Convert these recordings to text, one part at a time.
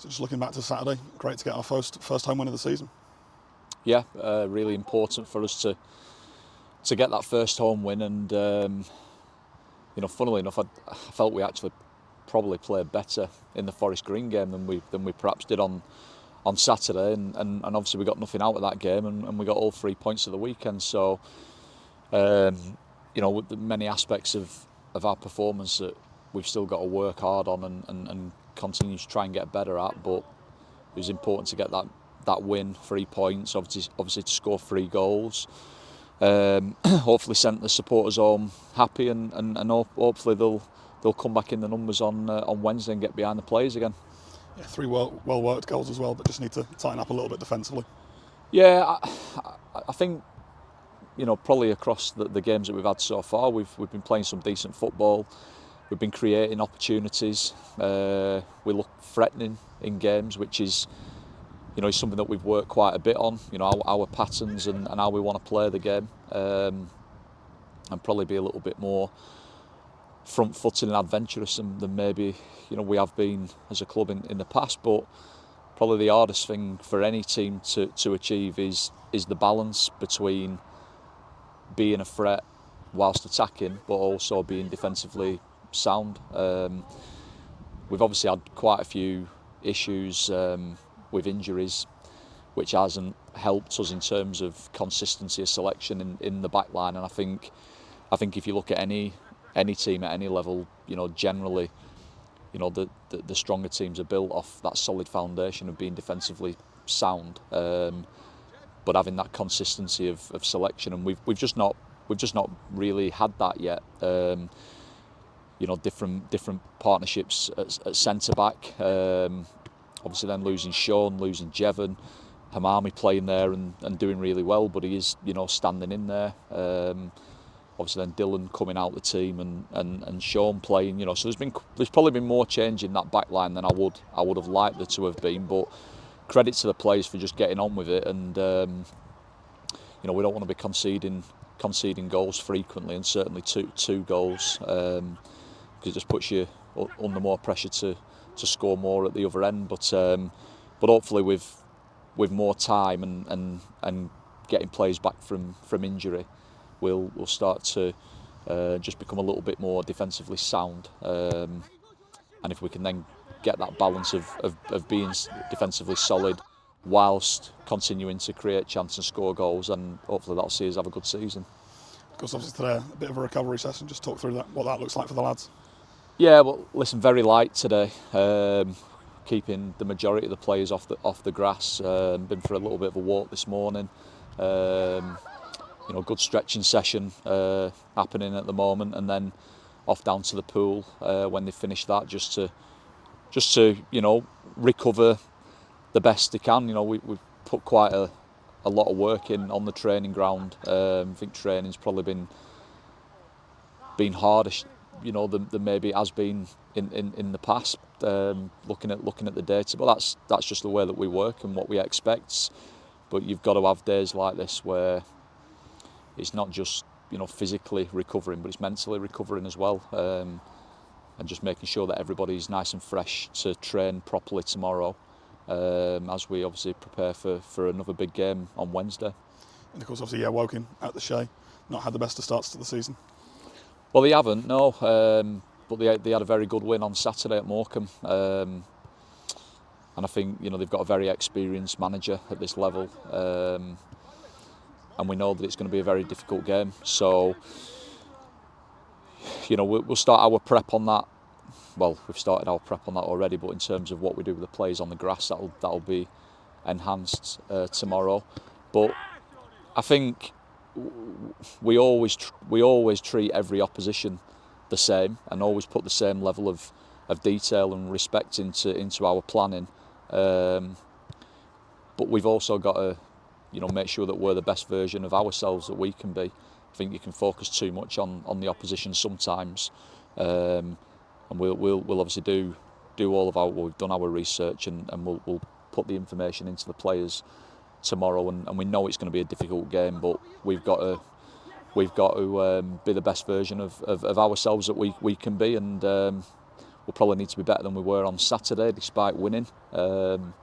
So just looking back to Saturday, great to get our first home win of the season. Yeah, really important for us to get that first home win, and funnily enough, I felt we actually probably played better in the Forest Green game than we perhaps did on Saturday, and obviously we got nothing out of that game, and we got all 3 points of the weekend. So with the many aspects of our performance that we've still got to work hard on and continue to try and get better at, but it was important to get that win, 3 points, obviously to score 3 goals. Hopefully sent the supporters home happy, and hopefully they'll come back in the numbers on Wednesday and get behind the players again. Yeah, 3 well worked goals as well, but just need to tighten up a little bit defensively. Yeah, I think probably across the games that we've had so far, we've been playing some decent football. We've been creating opportunities. We look threatening in games, which is is something that we've worked quite a bit on. Our patterns and how we want to play the game, and probably be a little bit more front-footed and adventurous than maybe we have been as a club in the past. But probably the hardest thing for any team to achieve is the balance between being a threat whilst attacking, but also being defensively sound. We've obviously had quite a few issues with injuries, which hasn't helped us in terms of consistency of selection in the back line. And I think if you look at any team at any level, generally, the stronger teams are built off that solid foundation of being defensively sound, but having that consistency of selection, and we've just not really had that yet. Different partnerships at centre back. Obviously, then losing Sean, losing Jevon, Hamami playing there and doing really well, but he is standing in there. Obviously, then Dylan coming out the team and Sean playing. So there's probably been more change in that back line than I would have liked there to have been. But credit to the players for just getting on with it, and we don't want to be conceding goals frequently, and certainly two goals, because it just puts you under more pressure to score more at the other end. But hopefully with more time and getting players back from injury, we'll start to just become a little bit more defensively sound. And if we can then get that balance of being defensively solid whilst continuing to create chances and score goals, and hopefully that'll see us have a good season. Of course, obviously today a bit of a recovery session. Just talk through what that looks like for the lads. Yeah, well, listen, very light today. Keeping the majority of the players off the grass. Been for a little bit of a walk this morning. Good stretching session happening at the moment, and then off down to the pool when they finish that, just to recover the best they can. We've put quite a lot of work in on the training ground. I think training's probably been harder, than maybe it has been in the past. Looking at the data, but that's just the way that we work and what we expect. But you've got to have days like this where it's not just physically recovering, but it's mentally recovering as well, and just making sure that everybody's nice and fresh to train properly tomorrow, as we obviously prepare for another big game on Wednesday. And of course, obviously, Woking at the Shea, not had the best of starts to the season. Well, they haven't, no, but they had a very good win on Saturday at Morecambe, and I think they've got a very experienced manager at this level, and we know that it's going to be a very difficult game. So we'll start our prep on that. Well, we've started our prep on that already, but in terms of what we do with the players on the grass, that'll be enhanced tomorrow. But I think we always treat every opposition the same, and always put the same level of detail and respect into our planning. But we've also got to make sure that we're the best version of ourselves that we can be. I think you can focus too much on the opposition sometimes, and we'll obviously do all of we've done our research, and we'll put the information into the players tomorrow, and we know it's going to be a difficult game, but we've got to be the best version of ourselves that we can be, and we'll probably need to be better than we were on Saturday, despite winning. And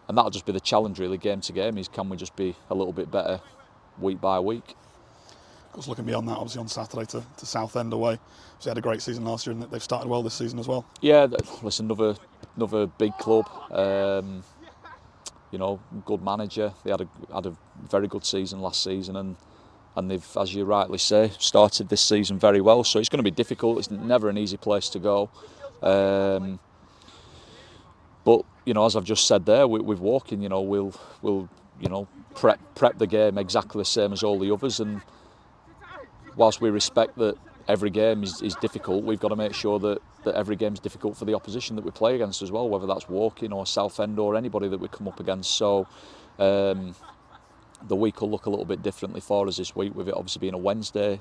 that'll just be the challenge, really, game to game, is can we just be a little bit better week by week. Of course, looking beyond that, obviously on Saturday to Southend away. So they had a great season last year, and they've started well this season as well. Yeah, listen, another big club. You know, good manager. They had a very good season last season, and they've, as you rightly say, started this season very well. So it's going to be difficult. It's never an easy place to go. But you know, as I've just said there, with Woking, you know, we'll you know prep the game exactly the same as all the others. And whilst we respect that every game is difficult, we've got to make sure that every game is difficult for the opposition that we play against as well, whether that's Woking or Southend or anybody that we come up against. So the week will look a little bit differently for us this week, with it obviously being a Wednesday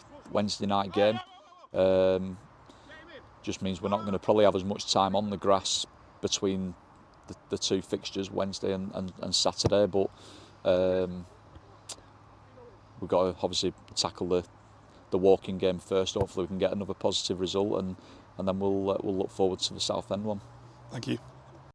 night game. Just means we're not going to probably have as much time on the grass between the two fixtures, Wednesday and Saturday, but we've got to obviously tackle the Woking game first. Hopefully we can get another positive result, and then we'll look forward to the Southend one. Thank you.